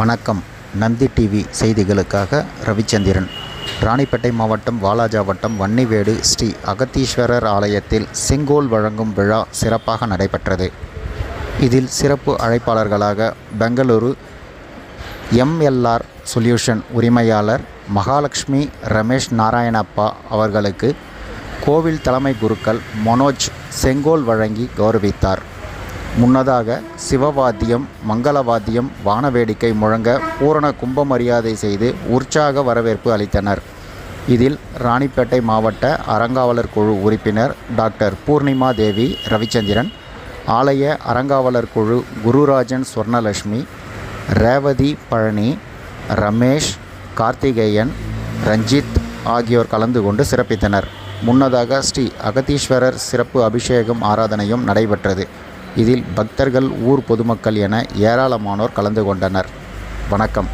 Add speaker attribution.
Speaker 1: வணக்கம். நந்தி டிவி செய்திகளுக்காக ரவிச்சந்திரன். ராணிப்பேட்டை மாவட்டம் வாலாஜா வட்டம் வன்னிவேடு ஸ்ரீ அகத்தீஸ்வரர் ஆலயத்தில் செங்கோல் வழங்கும் விழா சிறப்பாக நடைபெற்றது. இதில் சிறப்பு அழைப்பாளர்களாக பெங்களூரு MLR சொல்யூஷன் உரிமையாளர் மகாலட்சுமி ரமேஷ் நாராயணப்பா அவர்களுக்கு கோவில் தலைமை குருக்கள் மனோஜ் செங்கோல் வழங்கி கௌரவித்தார். முன்னதாக சிவவாத்தியம், மங்களவாத்தியம், வானவேடிக்கை முழங்க பூரண கும்ப மரியாதை செய்து உற்சாக வரவேற்பு அளித்தனர். இதில் ராணிப்பேட்டை மாவட்ட அறங்காவலர் குழு உறுப்பினர் டாக்டர் பூர்ணிமா தேவி ரவிச்சந்திரன், ஆலய அறங்காவலர் குழு குருராஜன் சொர்ணலட்சுமி, ரேவதி பழனி, ரமேஷ், கார்த்திகேயன், ரஞ்சித் ஆகியோர் கலந்து கொண்டு சிறப்பித்தனர். முன்னதாக ஸ்ரீ அகத்தீஸ்வரர் சிறப்பு அபிஷேகம் ஆராதனையும் நடைபெற்றது. இதில் பக்தர்கள், ஊர் பொதுமக்கள் என ஏராளமானோர் கலந்து கொண்டனர். வணக்கம்.